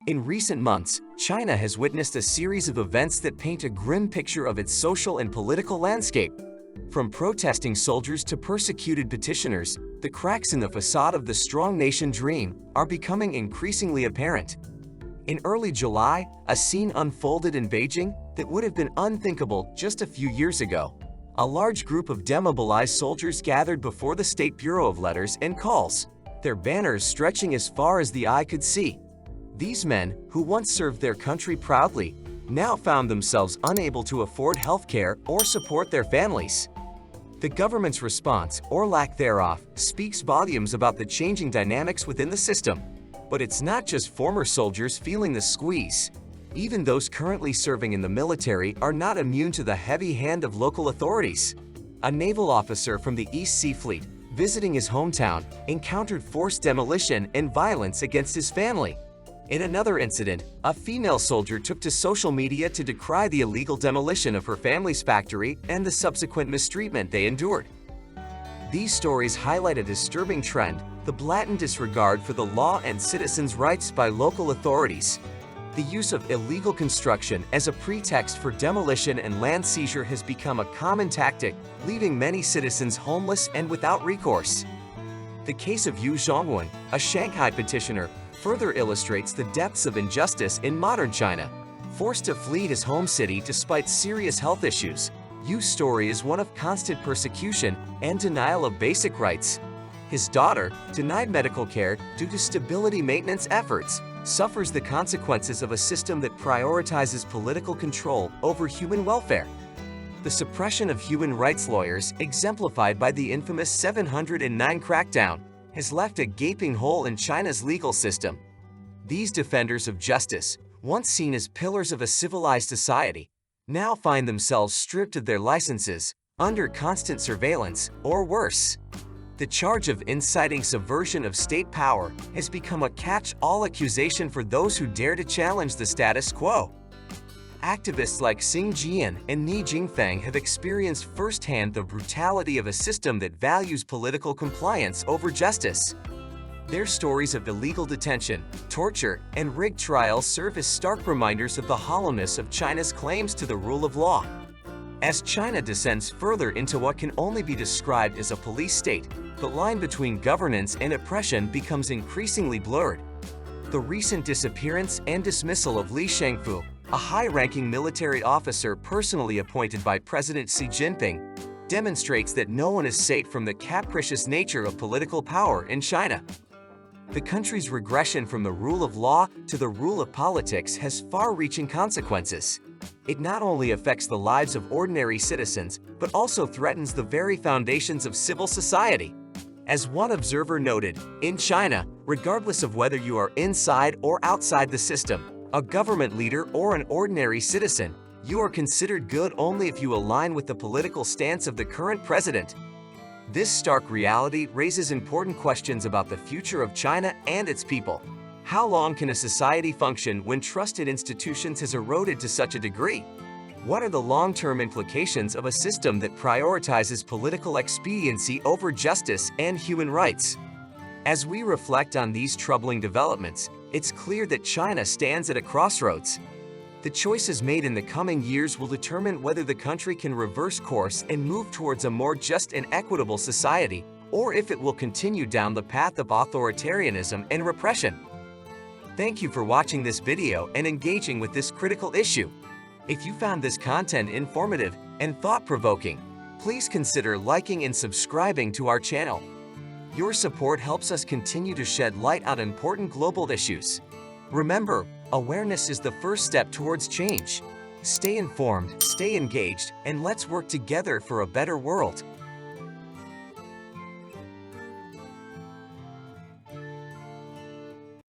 In recent months, China has witnessed a series of events that paint a grim picture of its social and political landscape. From protesting soldiers to persecuted petitioners, the cracks in the facade of the strong nation dream are becoming increasingly apparent. In early July, a scene unfolded in Beijing that would have been unthinkable just a few years ago. A large group of demobilized soldiers gathered before the State Bureau of Letters and Calls, their banners stretching as far as the eye could see. These men, who once served their country proudly, now found themselves unable to afford health care or support their families. The government's response, or lack thereof, speaks volumes about the changing dynamics within the system. But it's not just former soldiers feeling the squeeze. Even those currently serving in the military are not immune to the heavy hand of local authorities. A naval officer from the East Sea Fleet, visiting his hometown, encountered forced demolition and violence against his family. In another incident, a female soldier took to social media to decry the illegal demolition of her family's factory and the subsequent mistreatment they endured. These stories highlight a disturbing trend: the blatant disregard for the law and citizens' rights by local authorities. The use of illegal construction as a pretext for demolition and land seizure has become a common tactic, leaving many citizens homeless and without recourse. The case of Yu Zhongwen, a Shanghai petitioner, further illustrates the depths of injustice in modern China. Forced to flee his home city despite serious health issues, Yu's story is one of constant persecution and denial of basic rights. His daughter, denied medical care due to stability maintenance efforts, suffers the consequences of a system that prioritizes political control over human welfare. The suppression of human rights lawyers, exemplified by the infamous 709 crackdown, has left a gaping hole in China's legal system. These defenders of justice, once seen as pillars of a civilized society, now find themselves stripped of their licenses, under constant surveillance, or worse. The charge of inciting subversion of state power has become a catch-all accusation for those who dare to challenge the status quo. Activists like Xing Jian and Ni Jingfeng have experienced firsthand the brutality of a system that values political compliance over justice. Their stories of illegal detention, torture, and rigged trials serve as stark reminders of the hollowness of China's claims to the rule of law. As China descends further into what can only be described as a police state, the line between governance and oppression becomes increasingly blurred. The recent disappearance and dismissal of Li Shangfu, a high-ranking military officer personally appointed by President Xi Jinping, demonstrates that no one is safe from the capricious nature of political power in China. The country's regression from the rule of law to the rule of politics has far-reaching consequences. It not only affects the lives of ordinary citizens, but also threatens the very foundations of civil society. As one observer noted, in China, regardless of whether you are inside or outside the system, a government leader or an ordinary citizen, you are considered good only if you align with the political stance of the current president. This stark reality raises important questions about the future of China and its people. How long can a society function when trusted institutions has eroded to such a degree? What are the long-term implications of a system that prioritizes political expediency over justice and human rights? As we reflect on these troubling developments, it's clear that China stands at a crossroads. The choices made in the coming years will determine whether the country can reverse course and move towards a more just and equitable society, or if it will continue down the path of authoritarianism and repression. Thank you for watching this video and engaging with this critical issue. If you found this content informative and thought-provoking, please consider liking and subscribing to our channel. Your support helps us continue to shed light on important global issues. Remember, awareness is the first step towards change. Stay informed, stay engaged, and let's work together for a better world.